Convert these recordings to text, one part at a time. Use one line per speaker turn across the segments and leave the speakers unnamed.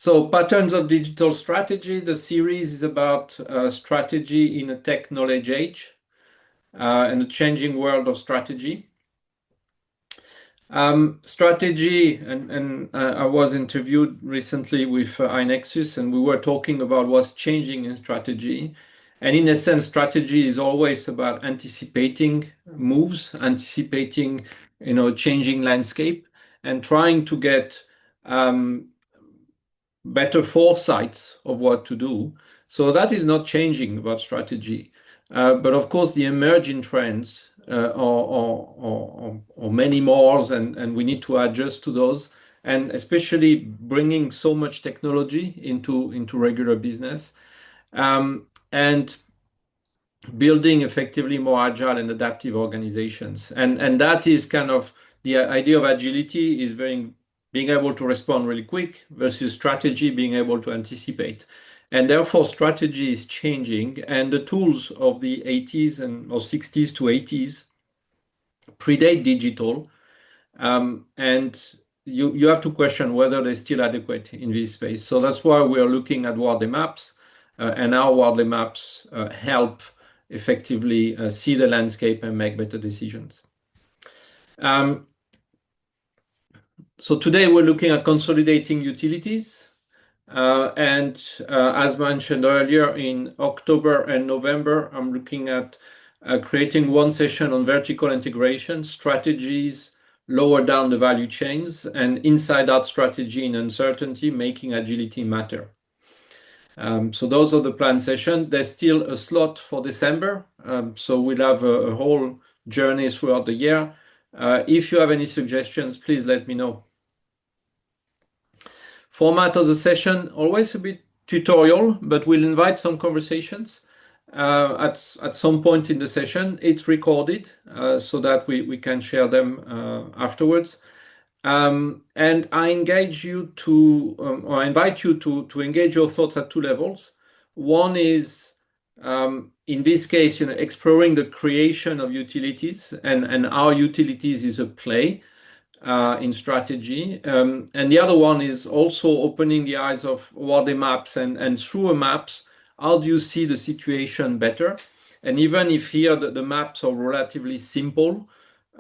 So, Patterns of Digital Strategy, the series is about strategy in a tech knowledge age and the changing world of strategy. Strategy, and I was interviewed recently with iNexus, and we were talking about what's changing in strategy. And in a sense, strategy is always about anticipating moves, anticipating, changing landscape, and trying to get better foresights of what to do. So that is not changing about strategy. But of course, the emerging trends are many more, and we need to adjust to those. And especially bringing so much technology into regular business, and building effectively more agile and adaptive organizations. And that is kind of the idea of agility is being able to respond really quick versus strategy being able to anticipate. And therefore, strategy is changing, and the tools of the 80s or 60s to 80s predate digital. And you have to question whether they're still adequate in this space. So that's why we are looking at Wardley maps, and our Wardley maps help effectively see the landscape and make better decisions. So today we're looking at consolidating utilities. And as mentioned earlier, in October and November, I'm looking at creating one session on vertical integration, strategies, lower down the value chains, and inside out strategy in uncertainty, making agility matter. So those are the planned sessions. There's still a slot for December. So we'll have a whole journey throughout the year. If you have any suggestions, please let me know. Format of the session, always a bit tutorial, but we'll invite some conversations at some point in the session. It's recorded so that we can share them afterwards. And I engage you or invite you to engage your thoughts at two levels. One is, in this case, exploring the creation of utilities and how utilities is a play in strategy. And the other one is also opening the eyes of Wardley maps and through a maps, how do you see the situation better? And even if here the maps are relatively simple,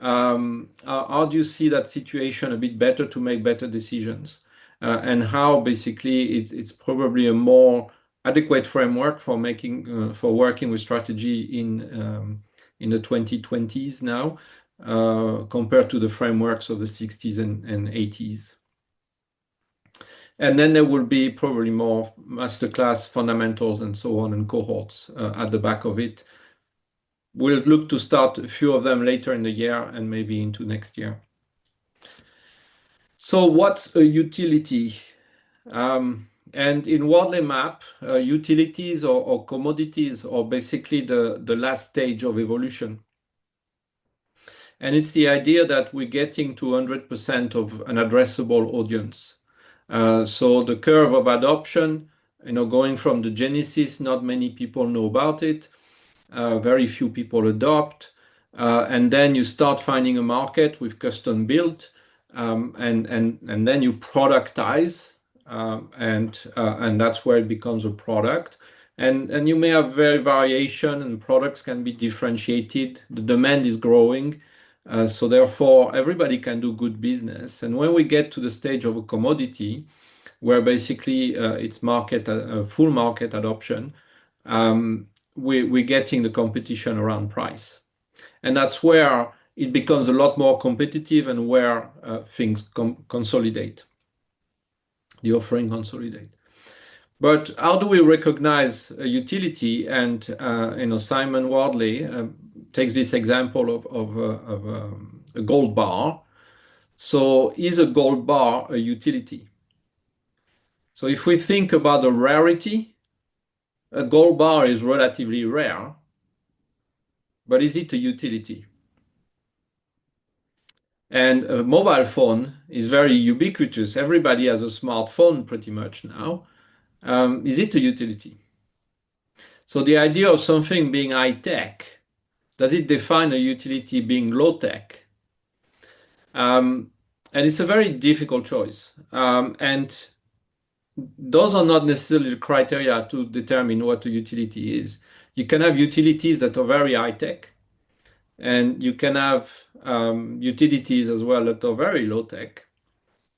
how do you see that situation a bit better to make better decisions? And how basically it's probably a more adequate framework for working with strategy in the 2020s now, compared to the frameworks of the 60s and 80s. And then there will be probably more masterclass fundamentals and so on and cohorts at the back of it. We'll look to start a few of them later in the year and maybe into next year. So what's a utility? And in Wardley map, utilities or commodities are basically the last stage of evolution. And it's the idea that we're getting to 100% of an addressable audience. So the curve of adoption, going from the genesis, not many people know about it. Very few people adopt. And then you start finding a market with custom built, and then you productize, and that's where it becomes a product. And you may have variation, and products can be differentiated. The demand is growing. So therefore, everybody can do good business. And when we get to the stage of a commodity, where basically it's full market adoption, we're getting the competition around price. And that's where it becomes a lot more competitive and where things consolidate, the offering consolidate. But how do we recognize a utility? And Simon Wardley takes this example of a gold bar. So is a gold bar a utility? So if we think about the rarity, a gold bar is relatively rare, but is it a utility? And a mobile phone is very ubiquitous. Everybody has a smartphone pretty much now. Is it a utility? So the idea of something being high tech, does it define a utility being low tech? And it's a very difficult choice. And those are not necessarily the criteria to determine what a utility is. You can have utilities that are very high tech, and you can have utilities as well that are very low tech,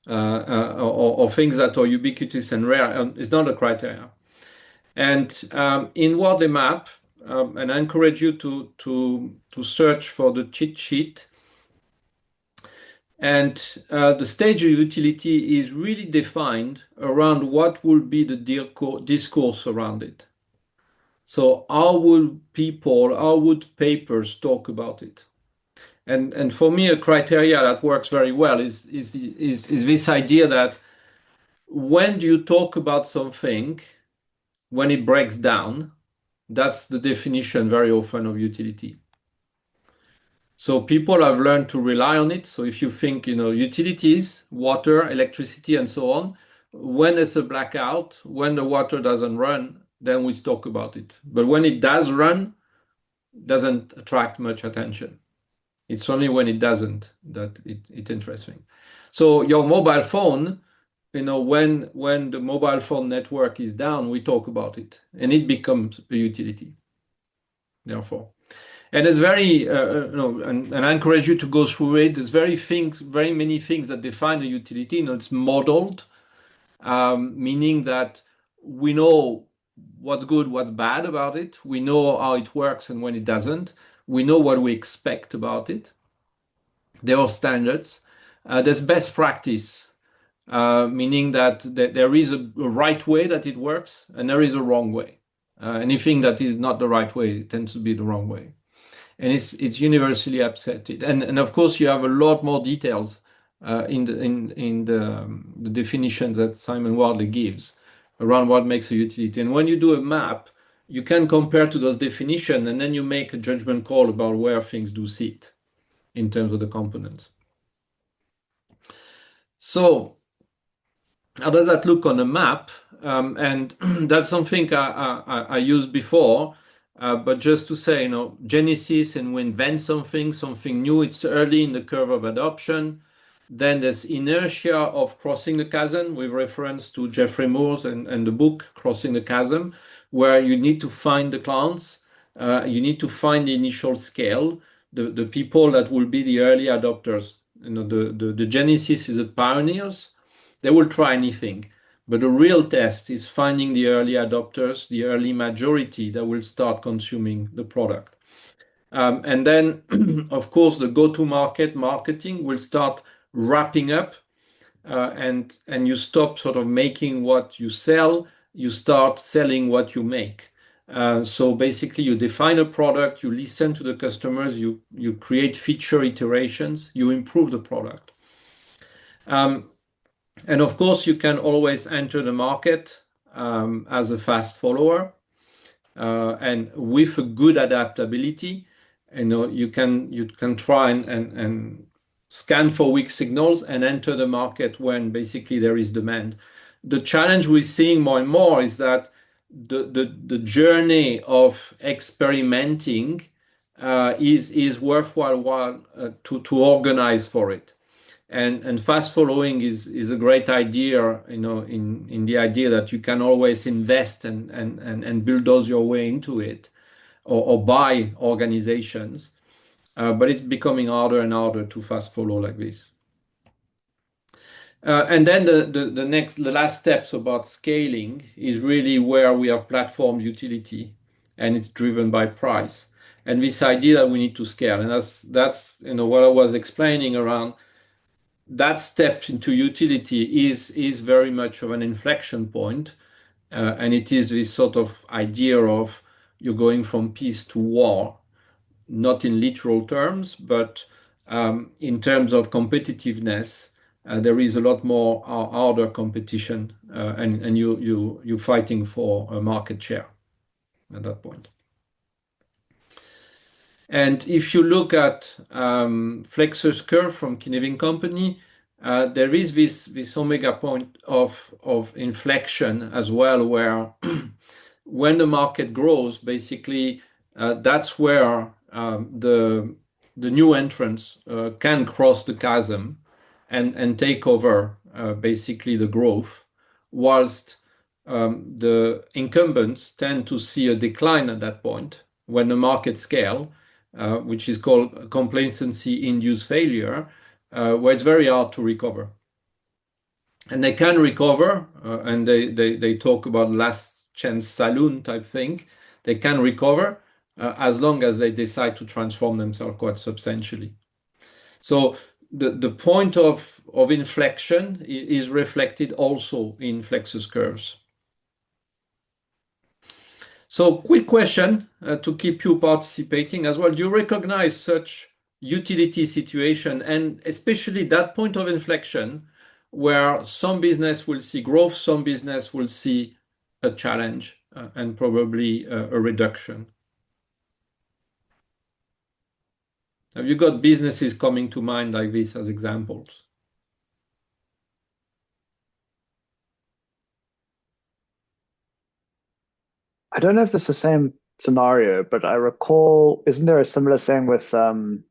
or things that are ubiquitous and rare. It's not a criteria. And in Wardley Map, and I encourage you to search for the cheat sheet. And the stage of utility is really defined around what will be the discourse around it. So how would papers talk about it? And for me, a criteria that works very well is this idea that when do you talk about something when it breaks down? That's the definition very often of utility. So people have learned to rely on it. So if you think, utilities, water, electricity, and so on, when there's a blackout, when the water doesn't run, then we talk about it. But when it does run, it doesn't attract much attention. It's only when it doesn't that it's interesting. So your mobile phone, when the mobile phone network is down, we talk about it, and it becomes a utility. Therefore. And it's very, and I encourage you to go through it. There's very many things that define a utility. It's modeled, meaning that we know what's good, what's bad about it. We know how it works and when it doesn't. We know what we expect about it. There are standards. There's best practice, meaning that there is a right way that it works and there is a wrong way. Anything that is not the right way tends to be the wrong way. And it's universally accepted. And of course, you have a lot more details in the definitions that Simon Wardley gives around what makes a utility. And when you do a map, you can compare to those definitions, and then you make a judgment call about where things do sit in terms of the components. So how does that look on a map? And that's something I used before. But just to say, Genesis, and we invent something new, it's early in the curve of adoption. Then there's inertia of crossing the chasm with reference to Jeffrey Moore's and the book Crossing the Chasm, where you need to find the clients, you need to find the initial scale, the people that will be the early adopters. The Genesis is the pioneers. They will try anything. But the real test is finding the early adopters, the early majority that will start consuming the product. And then, of course, the go-to-market marketing will start wrapping up, and you stop sort of making what you sell, you start selling what you make. So basically, you define a product, you listen to the customers, you create feature iterations, you improve the product. And of course, you can always enter the market as a fast follower, and with a good adaptability. You can try and scan for weak signals and enter the market when basically there is demand. The challenge we're seeing more and more is that the journey of experimenting is worthwhile to organize for it. And fast following is a great idea, in the idea that you can always invest and bulldoze your way into it, or buy organizations. But it's becoming harder and harder to fast follow like this. And then the last steps about scaling is really where we have platform utility, and it's driven by price. And this idea that we need to scale, and that's what I was explaining around. That step into utility is very much of an inflection point, and it is this sort of idea of you're going from peace to war, not in literal terms, but in terms of competitiveness. There is a lot more harder competition, and you're fighting for a market share at that point. And if you look at Flexer's curve from Kinevin Company, there is this omega point of inflection as well, where when the market grows, basically that's where the new entrants can cross the chasm and take over basically the growth, whilst the incumbents tend to see a decline at that point when the market scale, which is called complacency-induced failure, where it's very hard to recover. And they can recover, and they talk about last chance saloon type thing. They can recover as long as they decide to transform themselves quite substantially. So the point of inflection is reflected also in Flexus curves. So quick question to keep you participating as well. Do you recognize such utility situation and especially that point of inflection where some business will see growth, some business will see a challenge and probably a reduction? Have you got businesses coming to mind like this as examples?
I don't know if it's the same scenario, but I recall, isn't there a similar thing with AMD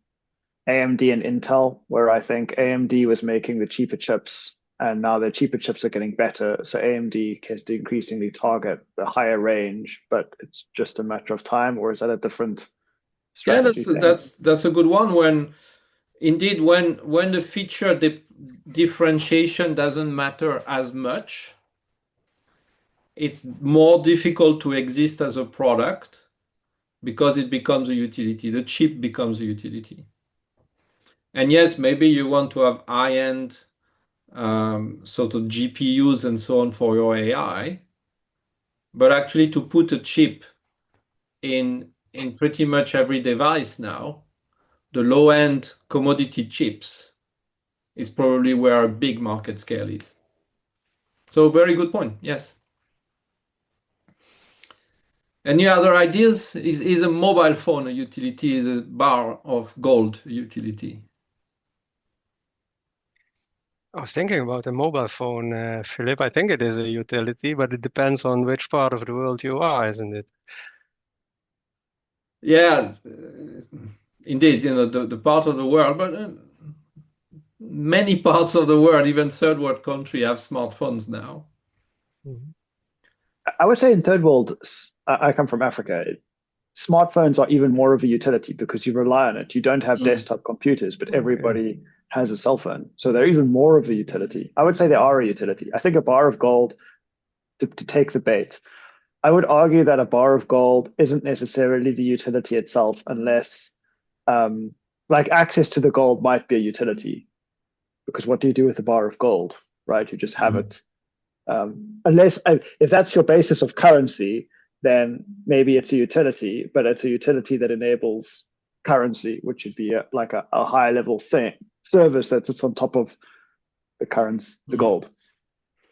and Intel, where I think AMD was making the cheaper chips, and now the cheaper chips are getting better. So AMD has to increasingly target the higher range, but it's just a matter of time, or is that a different
Yeah,
strategy thing?
that's a good one. When the feature differentiation doesn't matter as much, it's more difficult to exist as a product because it becomes a utility. The chip becomes a utility. And yes, maybe you want to have high-end sort of GPUs and so on for your AI, but actually to put a chip in pretty much every device now, the low-end commodity chips is probably where a big market scale is. So very good point. Yes. Any other ideas? Is a mobile phone a utility? Is a bar of gold a utility?
I was thinking about a mobile phone, Philip. I think it is a utility, but it depends on which part of the world you are, isn't it?
Yeah, indeed, the part of the world, but many parts of the world, even third world country, have smartphones now.
Mhm.
I would say in third world, I come from Africa. Smartphones are even more of a utility because you rely on it. You don't have
Mm.
desktop computers, but
Okay.
everybody has a cell phone. So they're even more of a utility. I would say they are a utility. I think a bar of gold, to take the bait, I would argue that a bar of gold isn't necessarily the utility itself, unless um, like access to the gold might be a utility. Because what do you do with a bar of gold, right? You just have
Mm.
it. Unless if that's your basis of currency, then maybe it's a utility, but it's a utility that enables currency, which would be like a high level thing service that sits on top of the
Mm.
gold.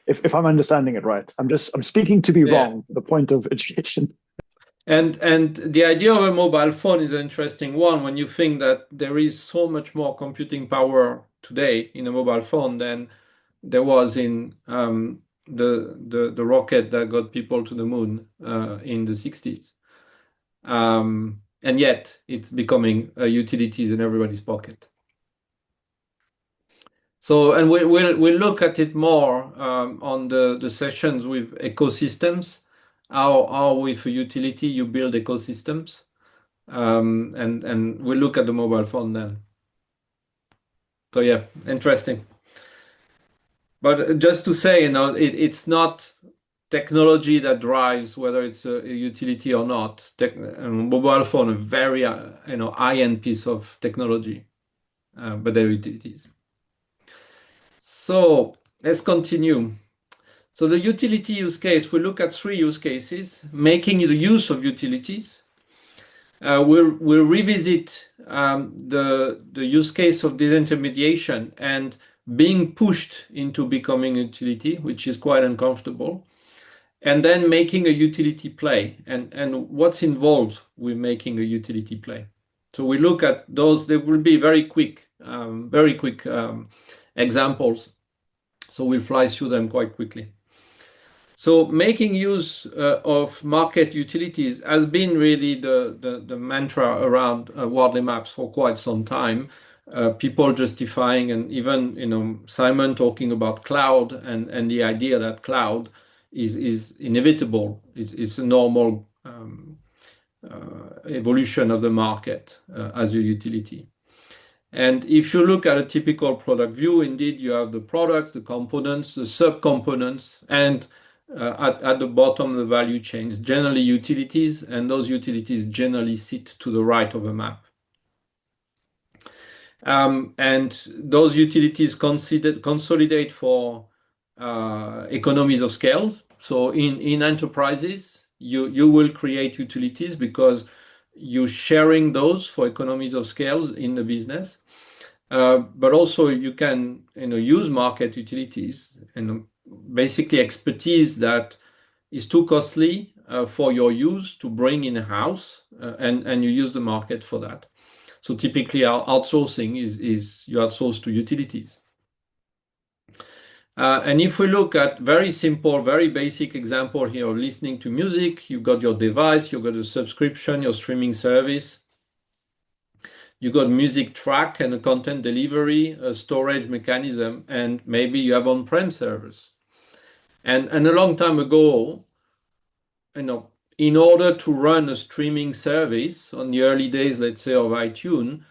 If I'm understanding it right, I'm speaking to be
Yeah.
wrong. The point of education.
And the idea of a mobile phone is an interesting one when you think that there is so much more computing power today in a mobile phone than there was in the rocket that got people to the moon in the 60s. And yet it's becoming utilities in everybody's pocket. So, and we'll look at it more on the sessions with ecosystems, how with utility you build ecosystems. And we'll look at the mobile phone then. So yeah, interesting. But just to say, it's not technology that drives whether it's a utility or not. Mobile phone, a very high-end piece of technology, but they're utilities. So let's continue. So the utility use case, we look at three use cases: making the use of utilities. We'll revisit the use case of disintermediation and being pushed into becoming a utility, which is quite uncomfortable, and then making a utility play and what's involved with making a utility play. So we look at those. They will be very quick examples. So we'll fly through them quite quickly. So making use of market utilities has been really the mantra around Wardley maps for quite some time. People justifying and even Simon talking about cloud and the idea that cloud is inevitable. It's a normal evolution of the market as a utility. And if you look at a typical product view, indeed, you have the product, the components, the subcomponents, and at the bottom of the value chains, generally utilities, and those utilities generally sit to the right of a map. And those utilities consolidate for economies of scale. So in enterprises, you will create utilities because you're sharing those for economies of scale in the business. But also you can use market utilities and basically expertise that is too costly for your use to bring in-house, and you use the market for that. So typically outsourcing is you outsource to utilities. And if we look at very simple, very basic example here of listening to music, you've got your device, you've got a subscription, your streaming service. You got music track and a content delivery, a storage mechanism, and maybe you have on-prem servers. And a long time ago, in order to run a streaming service on the early days, let's say, of iTunes,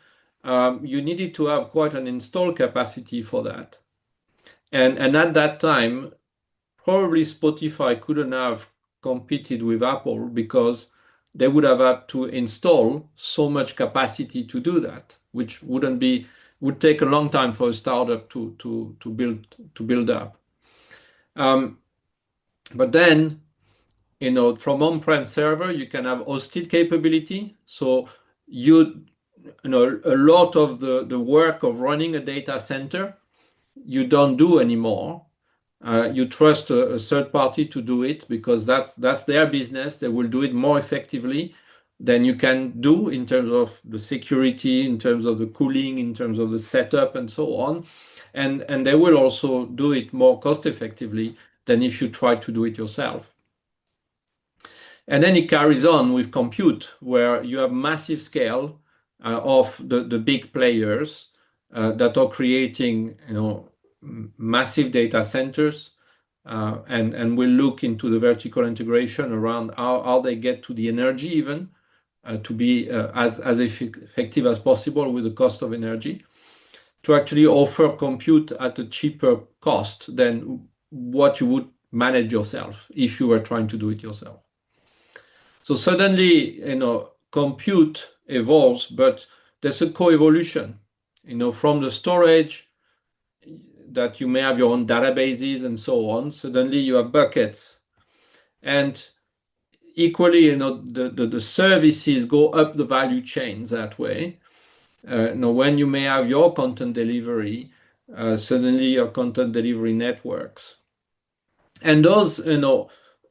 you needed to have quite an install capacity for that. And at that time, probably Spotify couldn't have competed with Apple because they would have had to install so much capacity to do that, which would take a long time for a startup to build up. But then, from on-prem server, you can have hosted capability. So a lot of the work of running a data center, you don't do anymore. You trust a third party to do it because that's their business. They will do it more effectively than you can do in terms of the security, in terms of the cooling, in terms of the setup, and so on. And they will also do it more cost effectively than if you try to do it yourself. And then it carries on with compute, where you have massive scale of the big players that are creating, massive data centers, and we'll look into the vertical integration around how they get to the energy even to be as effective as possible with the cost of energy, to actually offer compute at a cheaper cost than what you would manage yourself if you were trying to do it yourself. So suddenly, compute evolves, but there's a co-evolution, from the storage that you may have your own databases and so on. Suddenly you have buckets, and equally, the services go up the value chains that way. When you may have your content delivery, suddenly your content delivery networks, and those,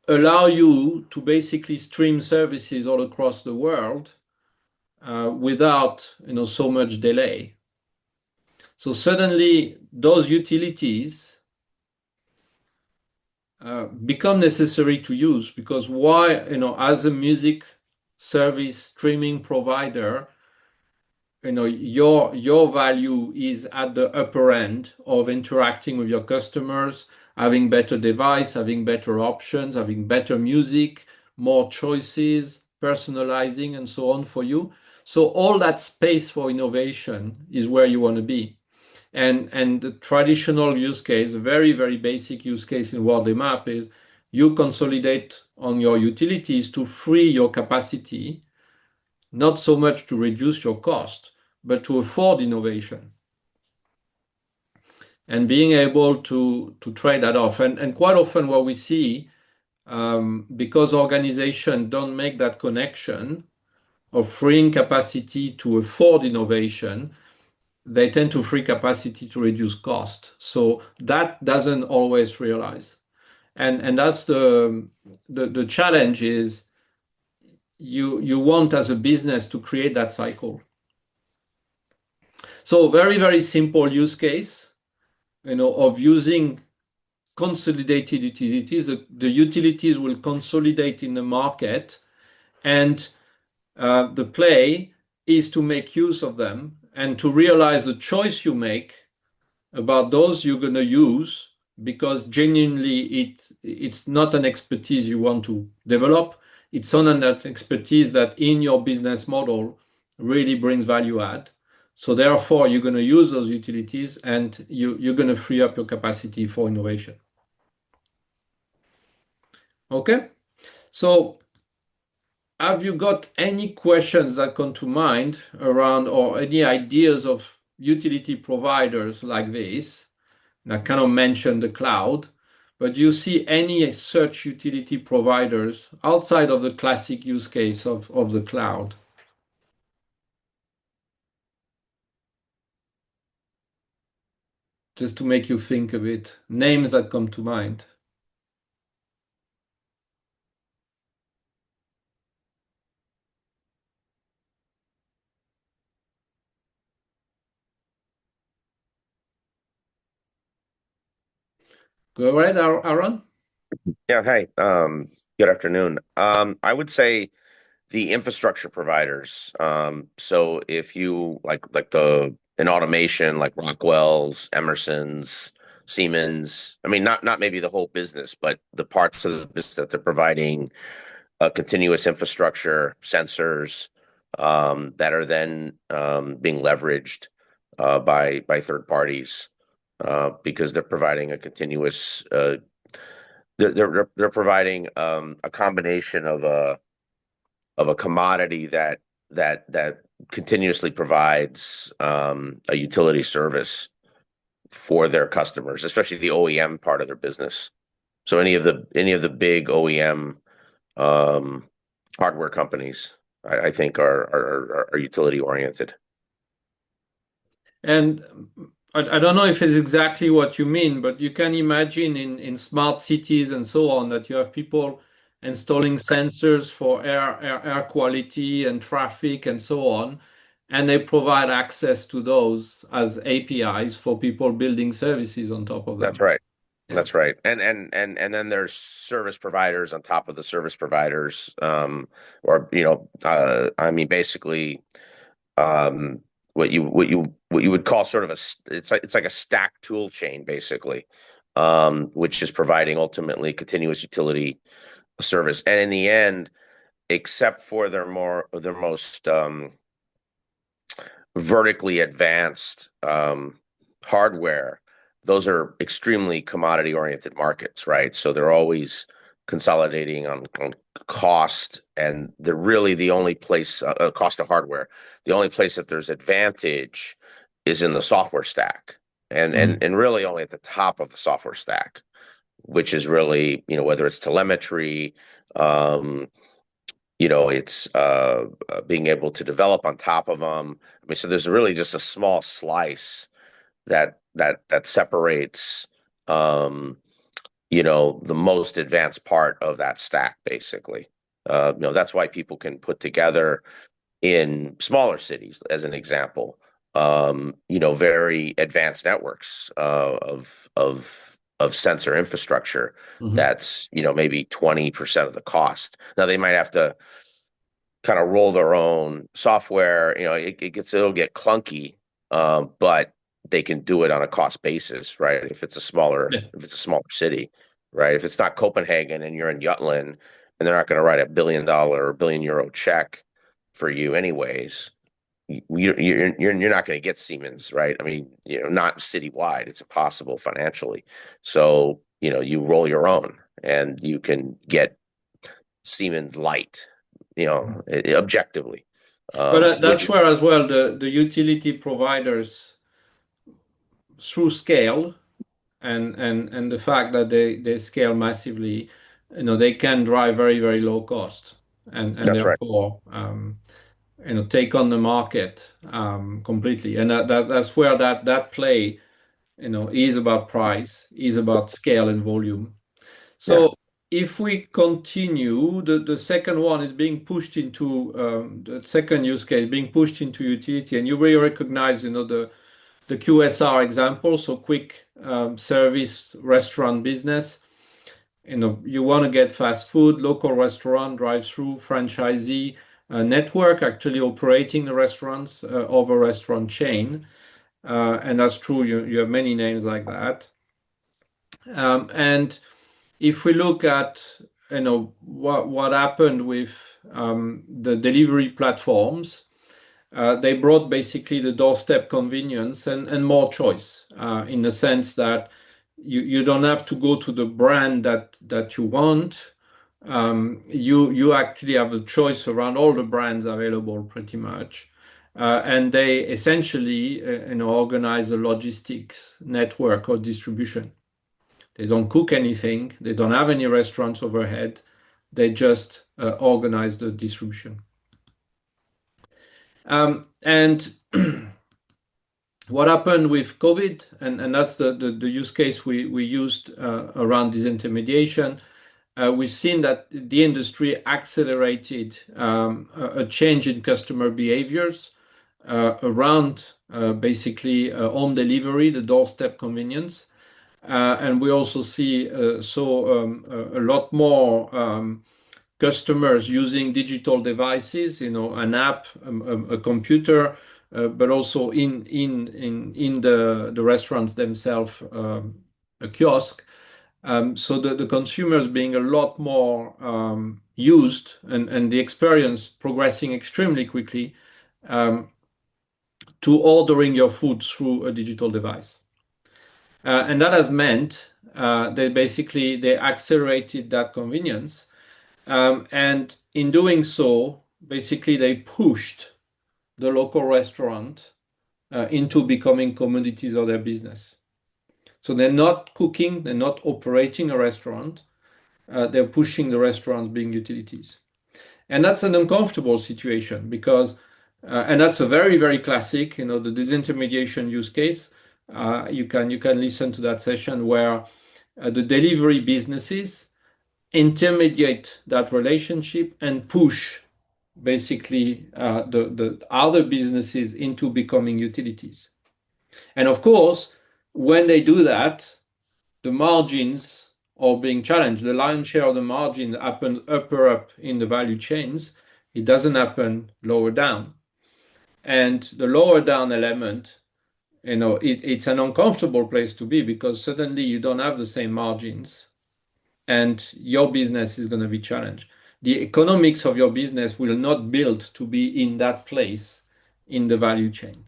allow you to basically stream services all across the world without, so much delay. So suddenly those utilities become necessary to use, because why, as a music service streaming provider, your value is at the upper end of interacting with your customers, having better device, having better options, having better music, more choices, personalizing, and so on for you. So all that space for innovation is where you want to be. And the traditional use case, a very, very basic use case in Wardley Map, is you consolidate on your utilities to free your capacity, not so much to reduce your cost, but to afford innovation. And being able to trade that off. And quite often what we see, because organizations don't make that connection of freeing capacity to afford innovation, they tend to free capacity to reduce cost. So that doesn't always realize. And that's the challenge is you want as a business to create that cycle. So very, very simple use case, of using consolidated utilities. The utilities will consolidate in the market, and the play is to make use of them and to realize the choice you make about those you're going to use because genuinely it's not an expertise you want to develop. It's on an expertise that in your business model really brings value add. So therefore, you're going to use those utilities and you're going to free up your capacity for innovation. Okay, so have you got any questions that come to mind around or any ideas of utility providers like this? And I kind of mentioned the cloud, but do you see any such utility providers outside of the classic use case of the cloud? Just to make you think a bit, names that come to mind. Go ahead, Aaron.
Yeah, hi. Good afternoon. I would say the infrastructure providers. So if you like the in automation, like Rockwell's, Emerson's, Siemens. I mean, not maybe the whole business, but the parts of the business that they're providing continuous infrastructure, sensors that are then being leveraged by third parties because they're providing a continuous they're providing a combination of a commodity that continuously provides a utility service for their customers, especially the OEM part of their business. So any of the big OEM hardware companies, I think are utility oriented.
And I don't know if it's exactly what you mean, but you can imagine in smart cities and so on that you have people installing sensors for air quality and traffic and so on, and they provide access to those as APIs for people building services on top of
That's
them.
right.
Yeah.
That's right. And then there's service providers on top of the service providers, or I mean, basically, um, what you would call sort of it's like a stack tool chain, basically, which is providing ultimately continuous utility service. And in the end, except for their most vertically advanced hardware, those are extremely commodity-oriented markets, right? So they're always consolidating on cost, and they're really the only place, cost of hardware. The only place that there's advantage is in the software stack, and really only at the top of the software stack, which is really, whether it's telemetry, it's being able to develop on top of them. I mean, so there's really just a small slice that separates, the most advanced part of that stack, basically. That's why people can put together in smaller cities, as an example, very advanced networks of sensor infrastructure that's, maybe 20% of the cost. Now they might have to kind of roll their own software. It'll get clunky, but they can do it on a cost basis, right? If it's a smaller city, right? If it's not Copenhagen and you're in Jutland, and they're not going to write $1 billion or €1 billion check for you anyways, you're not going to get Siemens, right? I mean, not citywide. It's impossible financially. So, you roll your own and you can get Siemens light, objectively.
But that's where as well the utility providers, through scale and the fact that they scale massively, they can drive very, very low cost and
That's right.
therefore take on the market completely. And that's where that play, is about price, is about scale and volume. So if we continue, the second one is being pushed into the second use case being pushed into utility, and you really recognize, the QSR example, so quick service restaurant business. You want to get fast food, local restaurant, drive-through, franchisee network actually operating the restaurants over restaurant chain. And that's true, you have many names like that. And if we look at what happened with the delivery platforms, they brought basically the doorstep convenience and more choice in the sense that you don't have to go to the brand that you want. You actually have a choice around all the brands available pretty much. And they essentially organize a logistics network or distribution. They don't cook anything. They don't have any restaurants overhead. They just organize the distribution. And what happened with COVID, and that's the use case we used around disintermediation, we've seen that the industry accelerated a change in customer behaviors around basically home delivery, the doorstep convenience. And we also saw a lot more customers using digital devices, an app, a computer, but also in the restaurants themselves, a kiosk. So the consumers being a lot more used and the experience progressing extremely quickly to ordering your food through a digital device. And that has meant they accelerated that convenience. And in doing so, basically they pushed the local restaurant into becoming commodities of their business. So they're not cooking, they're not operating a restaurant, they're pushing the restaurants being utilities. And that's an uncomfortable situation because, and that's a very, very classic, the disintermediation use case. You can listen to that session where the delivery businesses intermediate that relationship and push basically the other businesses into becoming utilities. And of course, when they do that, the margins are being challenged. The lion's share of the margin happens upper up in the value chains. It doesn't happen lower down. And the lower down element, it's an uncomfortable place to be because suddenly you don't have the same margins and your business is going to be challenged. The economics of your business will not build to be in that place in the value chain.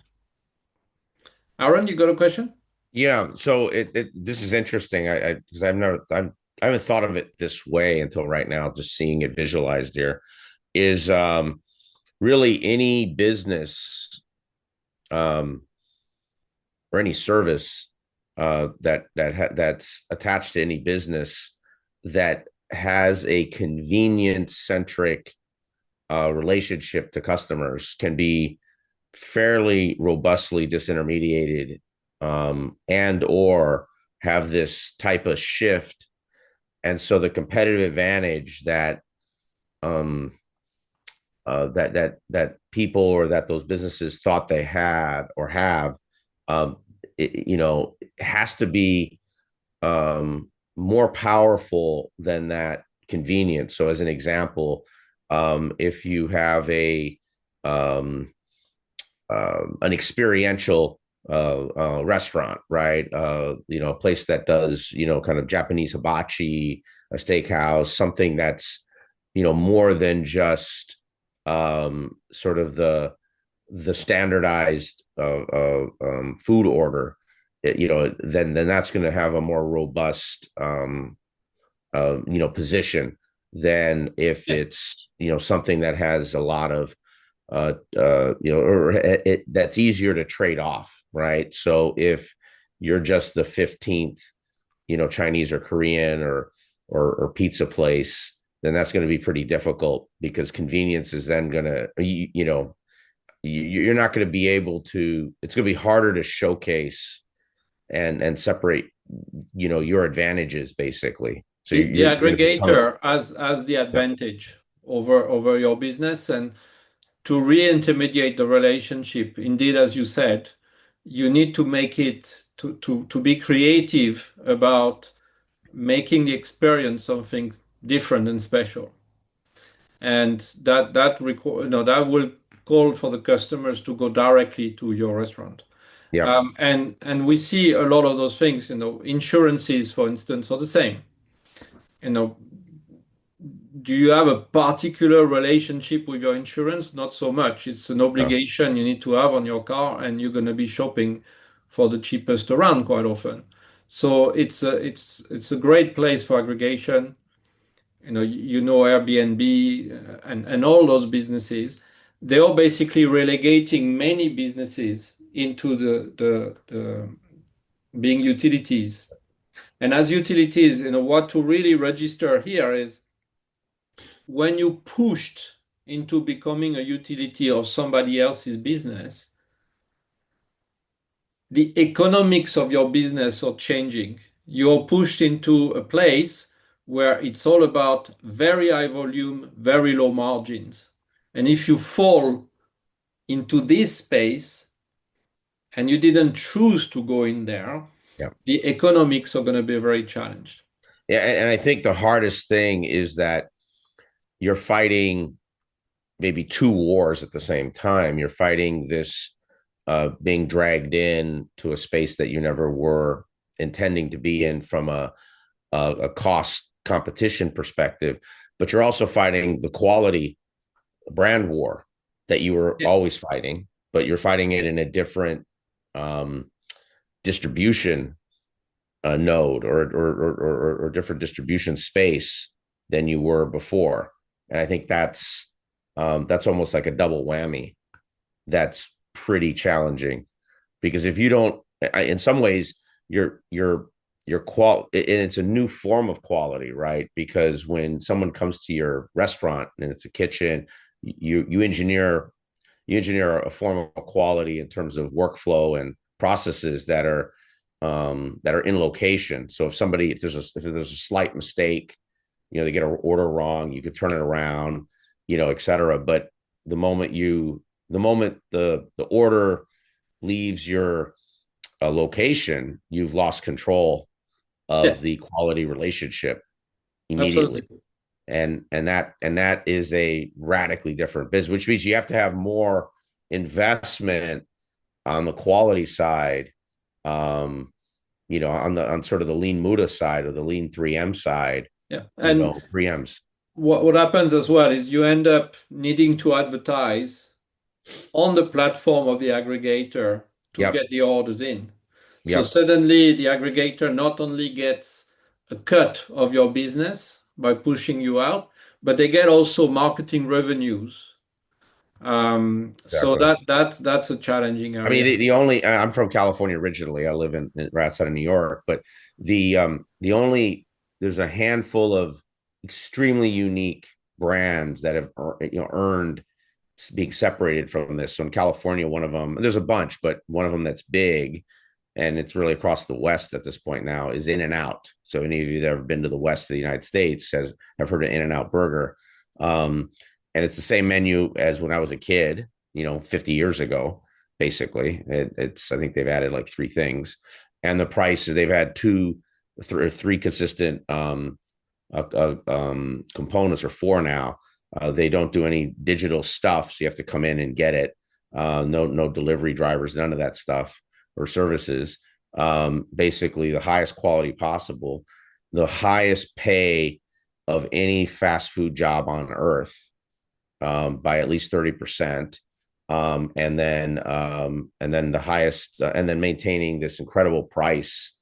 Aaron, you got a question?
Yeah, so this is interesting. I because I haven't thought of it this way until right now, just seeing it visualized here. Is really any business um or any service that's attached to any business that has a convenience centric relationship to customers can be fairly robustly disintermediated, and or have this type of shift. And so the competitive advantage that people or that those businesses thought they had or have, has to be more powerful than that convenience. So as an example, if you have an experiential restaurant, right? A place that does, kind of Japanese hibachi, a steakhouse, something that's, more than just sort of the standardized food order, then that's going to have a more robust, position than if it's, something that has a lot of that's easier to trade off, right? So if you're just the 15th, Chinese or Korean or pizza place, then that's going to be pretty difficult because convenience is then going to, you're not going to be able to. It's going to be harder to showcase and separate, your advantages basically. So
The aggregator has the advantage over your business, and to re-intermediate the relationship, indeed, as you said, you need to make it to be creative about making the experience something different and special. And that will call for the customers to go directly to your restaurant.
Yep.
And we see a lot of those things, insurances, for instance, are the same. You know, do you have a particular relationship with your insurance? Not so much. It's an obligation you need to have on your car, and you're going to be shopping for the cheapest around quite often. So it's a great place for aggregation. Airbnb and all those businesses, they are basically relegating many businesses into the being utilities. And as utilities, what to really register here is when you pushed into becoming a utility of somebody else's business, the economics of your business are changing. You're pushed into a place where it's all about very high volume, very low margins. And if you fall into this space and you didn't choose to go in there,
Yeah.
the economics are going to be very challenged.
Yeah, and I think the hardest thing is that you're fighting maybe two wars at the same time. You're fighting this being dragged in to a space that you never were intending to be in from a cost competition perspective, but you're also fighting the quality brand war that you were always fighting, but you're fighting it in a different distribution node or different distribution space than you were before. And I think that's almost like a double whammy. That's pretty challenging because if you don't, in some ways, your qual, and it's a new form of quality, right? Because when someone comes to your restaurant and it's a kitchen, you engineer a form of quality in terms of workflow and processes that are in location. So if there's a slight mistake, they get an order wrong, you could turn it around, et cetera. But the moment the order leaves your location, you've lost control of the quality relationship immediately.
Absolutely.
And that is a radically different business, which means you have to have more investment on the quality side, on sort of the lean Muda side or the lean 3M side.
Yeah. And
3Ms.
What happens as well is you end up needing to advertise on the platform of the aggregator to get the orders in. So suddenly the aggregator not only gets a cut of your business by pushing you out, but they get also marketing revenues. So that's a challenging area.
I mean, the only I'm from California originally. I live in right outside of New York, but the only there's a handful of extremely unique brands that have earned being separated from this. So in California, one of them, there's a bunch, but one of them that's big, and it's really across the West at this point now, is In-N-Out. So any of you that have been to the West of the United States have heard of In-N-Out Burger. And it's the same menu as when I was a kid, 50 years ago, basically. I think they've added like 3 things. And the price, they've had 3 consistent components, or 4 now. They don't do any digital stuff, so you have to come in and get it. No delivery drivers, none of that stuff or services. Basically, the highest quality possible, the highest pay of any fast food job on earth, by at least 30%. And then the highest, and then maintaining this incredible price.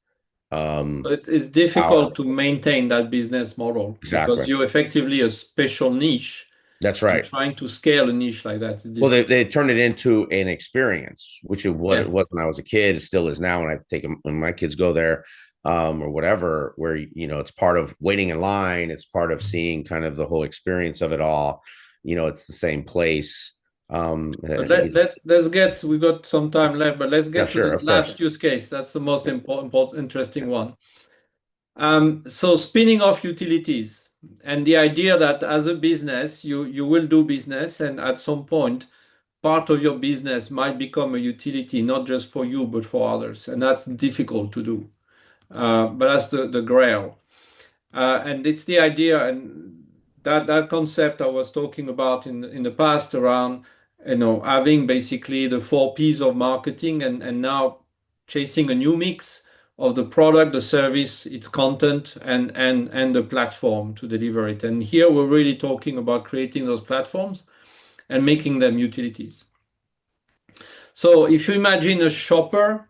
It's difficult to maintain that business model because you're effectively a special niche.
That's right.
And trying to scale a niche like that.
Well, they turned it into an experience, which it was when I was a kid. It still is now when my kids go there, or whatever, where, it's part of waiting in line. It's part of seeing kind of the whole experience of it all. It's the same place.
We've got some time left, but let's get to the last use case. That's the most important, interesting one. So spinning off utilities and the idea that as a business, you will do business, and at some point, part of your business might become a utility, not just for you, but for others. And that's difficult to do. But that's the grail. And it's the idea, and that concept I was talking about in the past around having basically the 4 P's of marketing, and now chasing a new mix of the product, the service, its content, and the platform to deliver it. And here we're really talking about creating those platforms and making them utilities. So if you imagine a shopper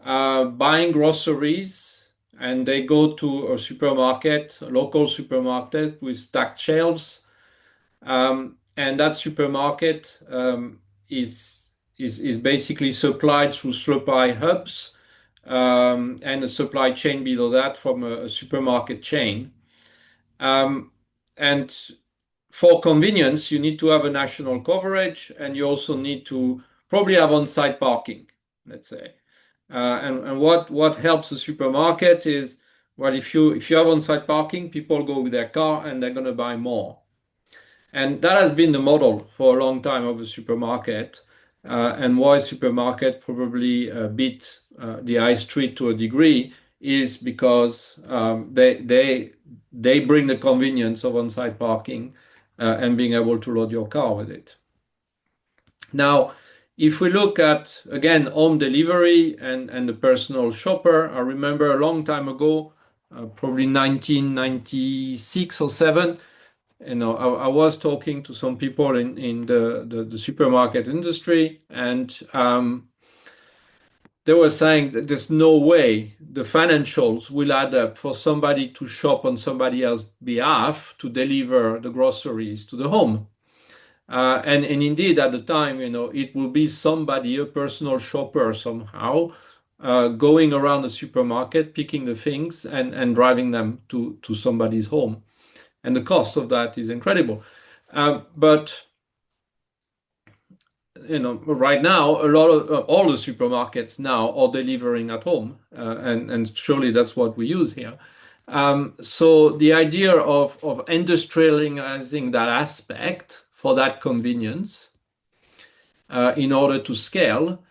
buying groceries, and they go to a supermarket, a local supermarket with stacked shelves, and that supermarket is basically supplied through supply hubs, and a supply chain below that from a supermarket chain. And for convenience, you need to have a national coverage, and you also need to probably have on-site parking, let's say. And what helps the supermarket is, well, if you have on-site parking, people go with their car and they're going to buy more. And that has been the model for a long time of a supermarket, and why supermarket probably beat the high street to a degree is because they bring the convenience of on-site parking and being able to load your car with it. Now, if we look at, again, home delivery and the personal shopper, I remember a long time ago, probably 1996 or 7, I was talking to some people in the supermarket industry, and they were saying that there's no way the financials will add up for somebody to shop on somebody else's behalf to deliver the groceries to the home. And indeed, at the time, it will be somebody, a personal shopper somehow, going around the supermarket, picking the things and driving them to somebody's home. And the cost of that is incredible. But right now, a lot of all the supermarkets now are delivering at home, and surely that's what we use here. So the idea of industrializing that aspect for that convenience in order to scale,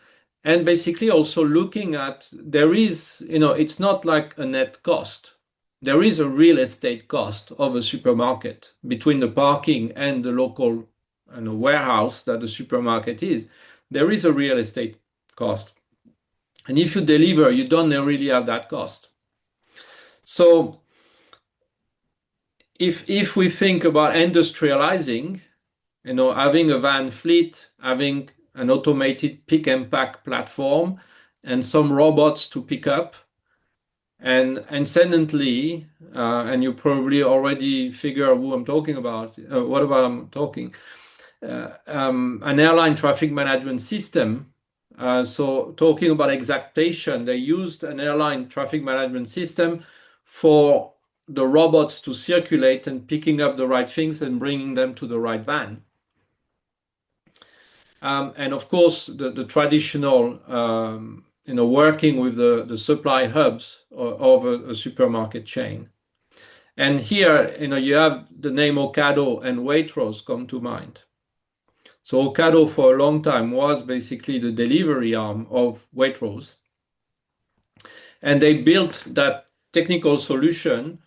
and basically also looking at there is, it's not like a net cost. There is a real estate cost of a supermarket between the parking and the local warehouse that the supermarket is. There is a real estate cost. And if you deliver, you don't really have that cost. So if we think about industrializing, having a van fleet, having an automated pick and pack platform, and some robots to pick up, and incidentally, and you probably already figure out who I'm talking about, an airline traffic management system. So talking about exactation, they used an airline traffic management system for the robots to circulate and picking up the right things and bringing them to the right van. And of course, the traditional, working with the supply hubs of a supermarket chain. And here, you have the name Ocado and Waitrose come to mind. So Ocado for a long time was basically the delivery arm of Waitrose. And they built that technical solution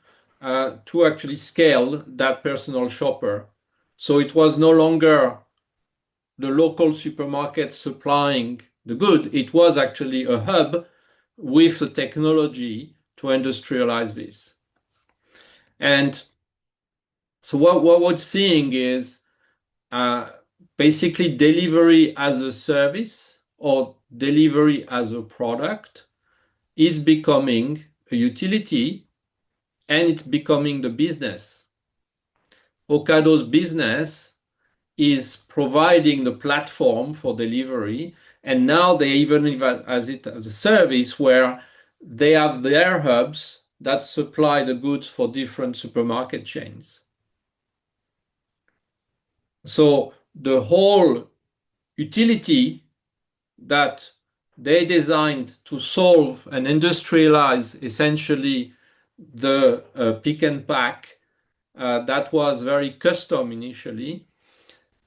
to actually scale that personal shopper. So it was no longer the local supermarket supplying the good. It was actually a hub with the technology to industrialize this. And so what we're seeing is basically delivery as a service or delivery as a product is becoming a utility, and it's becoming the business. Ocado's business is providing the platform for delivery, and now they even as it as a service where they have their hubs that supply the goods for different supermarket chains. So the whole utility that they designed to solve and industrialize essentially the pick and pack that was very custom initially.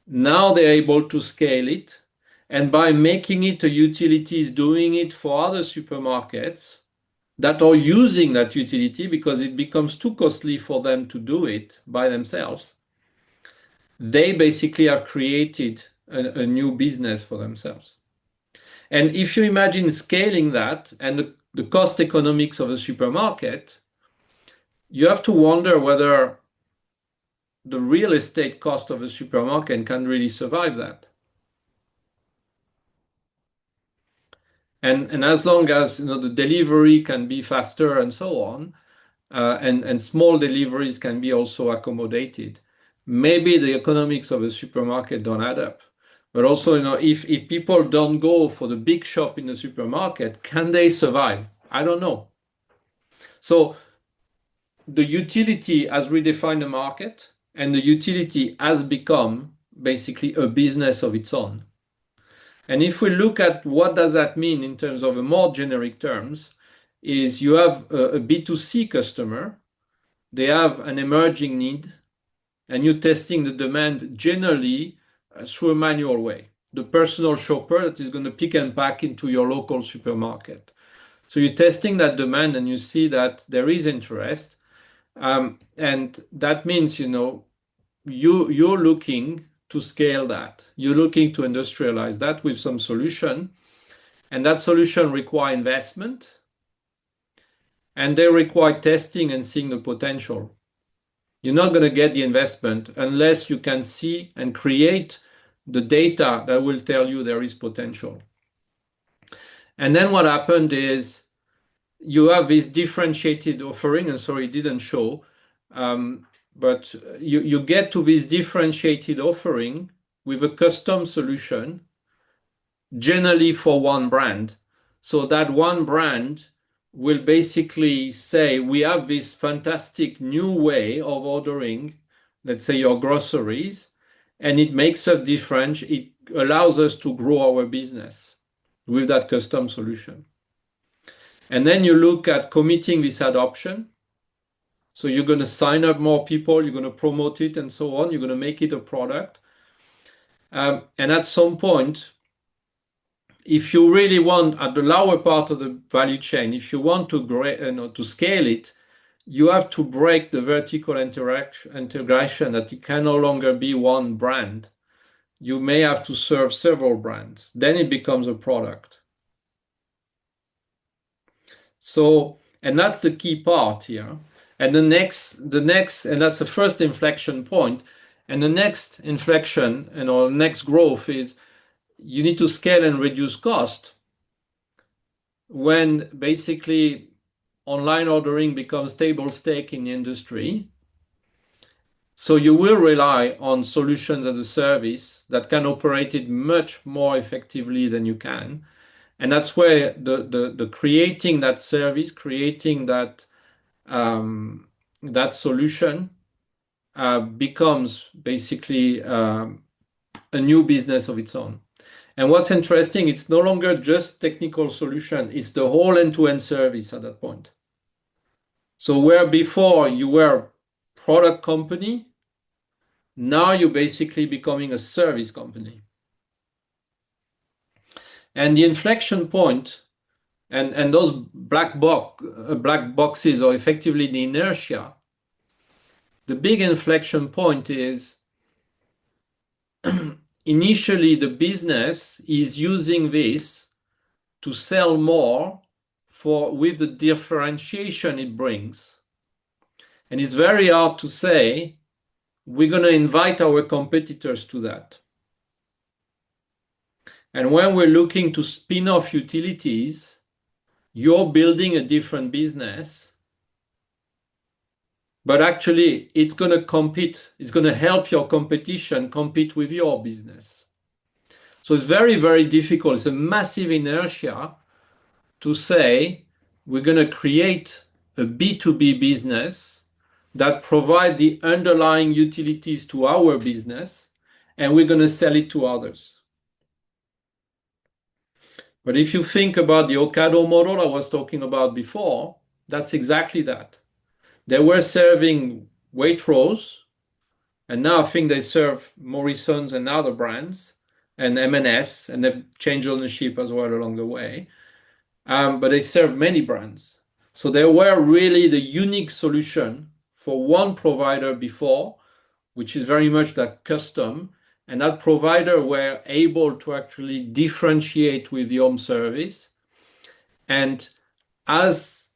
Now they're able to scale it, and by making it a utility, doing it for other supermarkets that are using that utility because it becomes too costly for them to do it by themselves, they basically have created a new business for themselves. And if you imagine scaling that and the cost economics of a supermarket, you have to wonder whether the real estate cost of a supermarket can really survive that. And as long as the delivery can be faster and so on, and small deliveries can be also accommodated, maybe the economics of a supermarket don't add up. But also, if people don't go for the big shop in the supermarket, can they survive? I don't know. So the utility has redefined the market, and the utility has become basically a business of its own. And if we look at what does that mean in terms of a more generic terms, is you have a B2C customer, they have an emerging need, and you're testing the demand generally through a manual way. The personal shopper that is going to pick and pack into your local supermarket. So you're testing that demand and you see that there is interest. And that means, you're looking to scale that. You're looking to industrialize that with some solution. And that solution requires investment. And they require testing and seeing the potential. You're not going to get the investment unless you can see and create the data that will tell you there is potential. And then what happened is you have this differentiated offering, and sorry, it didn't show, but you get to this differentiated offering with a custom solution, generally for one brand. So that one brand will basically say, we have this fantastic new way of ordering, let's say your groceries, and it makes us different. It allows us to grow our business with that custom solution. And then you look at committing this adoption. So you're going to sign up more people, you're going to promote it and so on. You're going to make it a product. And at some point, if you really want, at the lower part of the value chain, if you want to scale it, you have to break the vertical integration that it can no longer be one brand. You may have to serve several brands. Then it becomes a product. So, and that's the key part here. And the next, and that's the first inflection point. And the next inflection and next growth is you need to scale and reduce cost when basically online ordering becomes table stake in the industry. So you will rely on solutions as a service that can operate it much more effectively than you can. And that's where the creating that service, creating that solution becomes basically a new business of its own. And what's interesting, it's no longer just technical solution, it's the whole end-to-end service at that point. So where before you were a product company, now you're basically becoming a service company. And the inflection point, and those black boxes are effectively the inertia. The big inflection point is initially the business is using this to sell more with the differentiation it brings. And it's very hard to say, we're going to invite our competitors to that. And when we're looking to spin off utilities, you're building a different business, but actually it's going to compete. It's going to help your competition compete with your business. So it's very, very difficult. It's a massive inertia to say we're going to create a B2B business that provide the underlying utilities to our business, and we're going to sell it to others. But if you think about the Ocado model I was talking about before, that's exactly that. They were serving Waitrose, and now I think they serve Morrisons and other brands, and M&S, and they've changed ownership as well along the way. But they serve many brands. So they were really the unique solution for one provider before, which is very much that custom. and that provider were able to actually differentiate with the home service. And as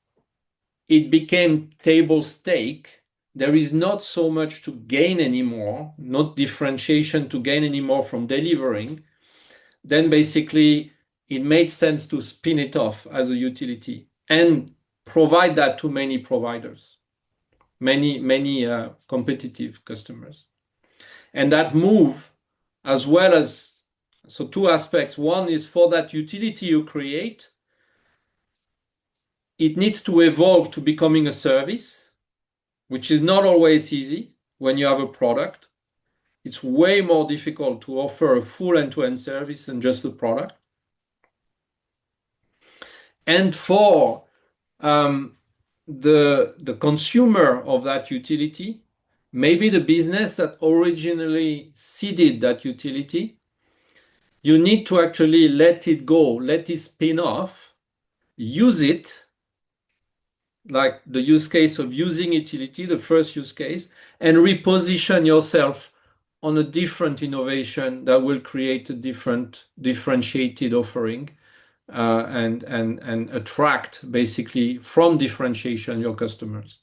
it became table stake, there is not so much to gain anymore, not differentiation to gain anymore from delivering. Then basically it made sense to spin it off as a utility and provide that to many providers, many competitive customers. And that move, as well as, so two aspects. One is for that utility you create, it needs to evolve to becoming a service, which is not always easy when you have a product. It's way more difficult to offer a full end-to-end service than just a product. And for the consumer of that utility, maybe the business that originally seeded that utility, you need to actually let it go, let it spin off, use it, like the use case of using utility, the first use case, and reposition yourself on a different innovation that will create a differentiated offering, and attract basically from differentiation your customers.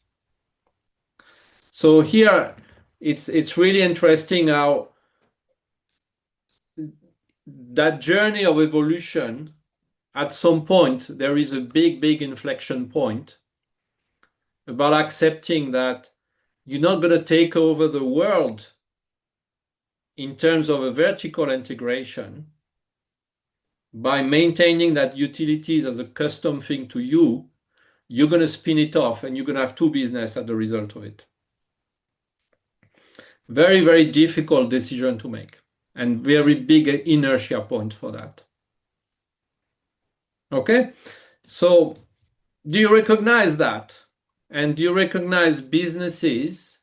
So here it's really interesting how that journey of evolution, at some point there is a big inflection point about accepting that you're not going to take over the world in terms of a vertical integration by maintaining that utilities as a custom thing to you. You're going to spin it off and you're going to have two business as the result of it. Very difficult decision to make, and very big inertia point for that. Okay, so do you recognize that? And do you recognize businesses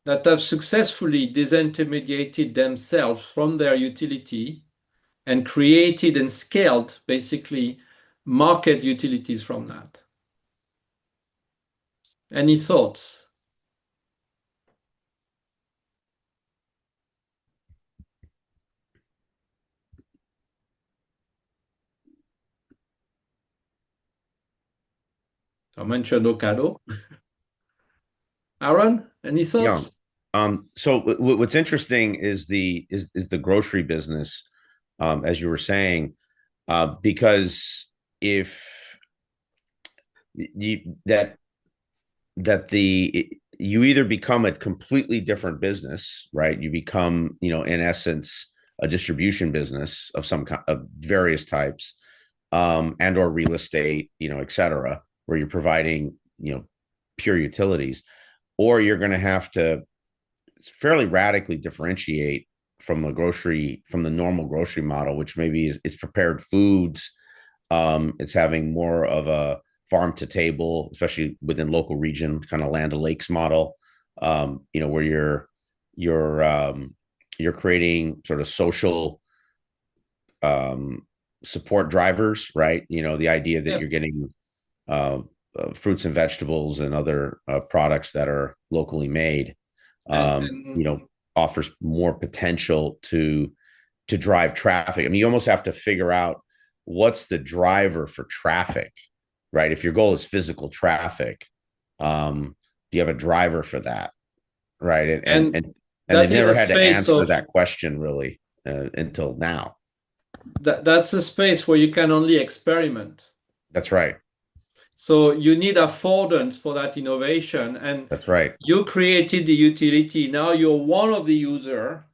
that have successfully disintermediated themselves from their utility and created and scaled basically market utilities from that? Any thoughts? I mentioned Ocado. Aaron, any thoughts?
Yeah. So what's interesting is the grocery business, as you were saying, because if you either become a completely different business, right? You become, in essence, a distribution business of of various types, and or real estate, et cetera, where you're providing, pure utilities, or you're going to have to fairly radically differentiate from the normal grocery model, which maybe is prepared foods. It's having more of a farm to table, especially within local region, kind of Land O'Lakes model, where you're creating sort of social support drivers, right? The idea that you're getting fruits and vegetables and other products that are locally made, offers more potential to drive traffic. I mean, you almost have to figure out what's the driver for traffic, right? If your goal is physical traffic, do you have a driver for that, right? And they've never had to answer that question really until now.
That's a space where you can only experiment.
That's right.
So you need affordance for that innovation, and
that's right.
You created the utility. Now you're one of the user.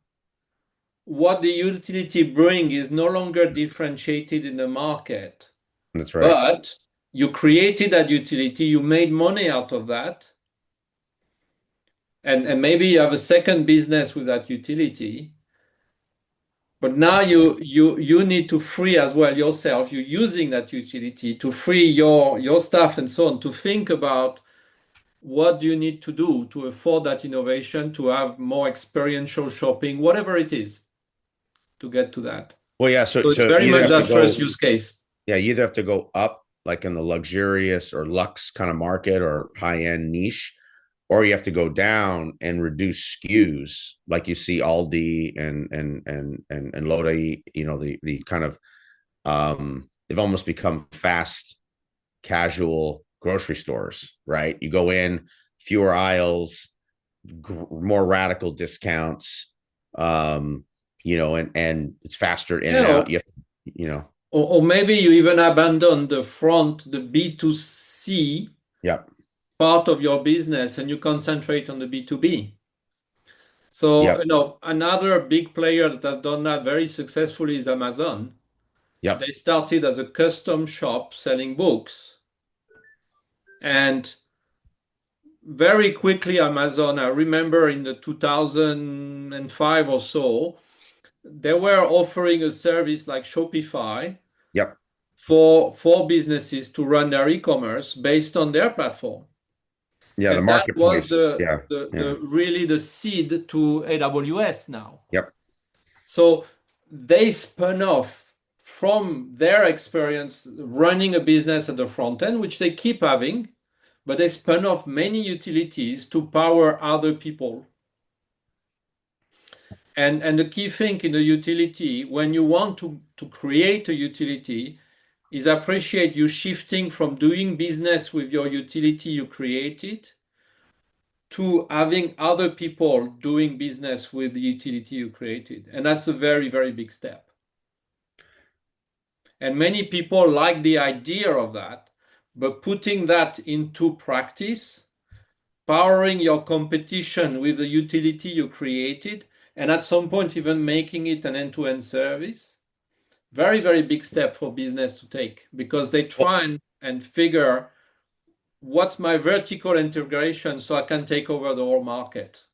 What the utility bring is no longer differentiated in the market.
That's right.
But you created that utility, you made money out of that, and maybe you have a second business with that utility. But now you need to free as well yourself. You're using that utility to free your staff and so on, to think about what do you need to do to afford that innovation, to have more experiential shopping, whatever it is, to get to that.
Well, yeah. So
it's very much that first use case.
Yeah, you either have to go up, like in the luxurious or luxe kind of market or high-end niche, or you have to go down and reduce SKUs, like you see Aldi and Lodi. You know, the kind of they've almost become fast casual grocery stores, right? You go in, fewer aisles, more radical discounts, you know, and it's faster in and out. You have to, you know,
or maybe you even abandon the B2C
yep,
part of your business and you concentrate on the B2B. So,
yep,
you know, another big player that has done that very successfully is Amazon.
yep,
They started as a custom shop selling books. And very quickly, Amazon, I remember in the 2005 or so, they were offering a service like Shopify
yep.
for businesses to run their e-commerce based on their platform.
Yeah, the
And that was
marketplace. Yeah,
the really the seed to AWS now.
yep.
So they spun off from their experience running a business at the front end, which they keep having, but they spun off many utilities to power other people. And the key thing in the utility, when you want to create a utility, is appreciate you shifting from doing business with your utility you created to having other people doing business with the utility you created. And that's a very, very big step. And many people like the idea of that, but putting that into practice, powering your competition with the utility you created, and at some point even making it an end-to-end service, very, very big step for business to take, because they try and figure what's my vertical integration so I can take over the whole market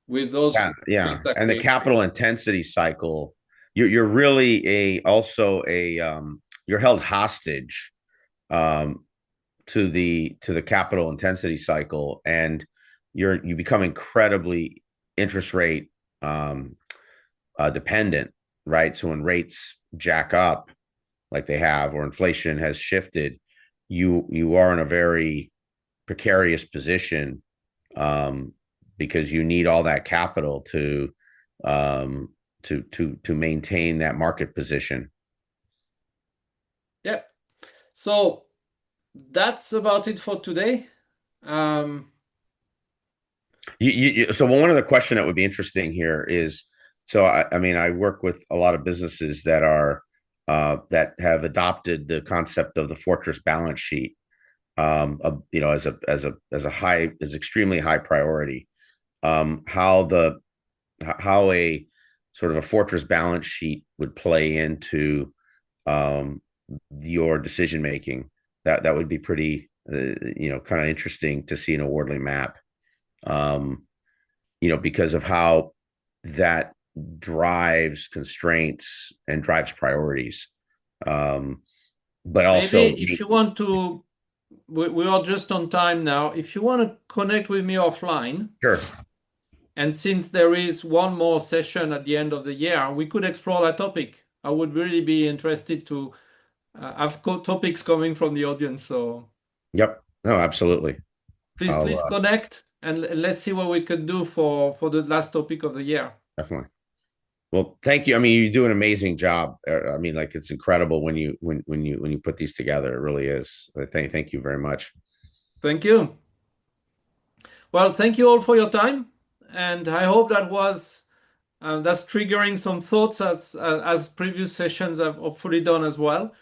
with those
Yeah.
things that
And the
create.
capital intensity cycle, you're really also you're held hostage to the capital intensity cycle, and you become incredibly interest rate dependent, right? So when rates jack up like they have, or inflation has shifted, you are in a very precarious position, because you need all that capital to maintain that market position.
Yeah. So that's about it for today.
So one other question that would be interesting here is, so I mean, I work with a lot of businesses that are that have adopted the concept of the fortress balance sheet, you know, as extremely high priority. How a sort of a fortress balance sheet would play into your decision making. That would be pretty, you know, kind of interesting to see in a Wardley map. You know, because of how that drives constraints and drives priorities. But also,
maybe if you want to, we are just on time now. If you want to connect with me offline,
sure.
and since there is one more session at the end of the year, we could explore that topic. I would really be interested to have topics coming from the audience. So
Yep. No, absolutely.
please connect and let's see what we can do for the last topic of the year.
Definitely. Well, thank you. I mean, you do an amazing job. I mean, like, it's incredible when you put these together. It really is. Thank you very much.
Thank you. Well, thank you all for your time, and I hope that was that's triggering some thoughts as previous sessions have hopefully done as well.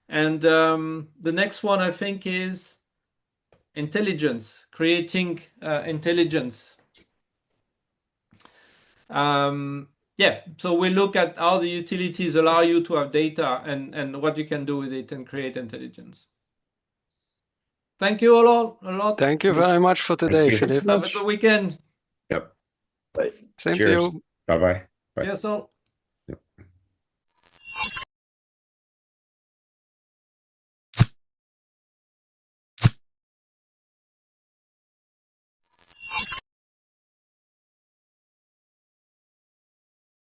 And the next one I think is intelligence, creating intelligence. Yeah, so we look at how the utilities allow you to have data and what you can do with it and create intelligence. Thank you all a lot.
Thank you very much for today,
Thank you.
Philippe.
Have a good weekend.
Yep.
Bye.
Same to
Cheers.
you.
Bye-bye. Bye.
Yes, all.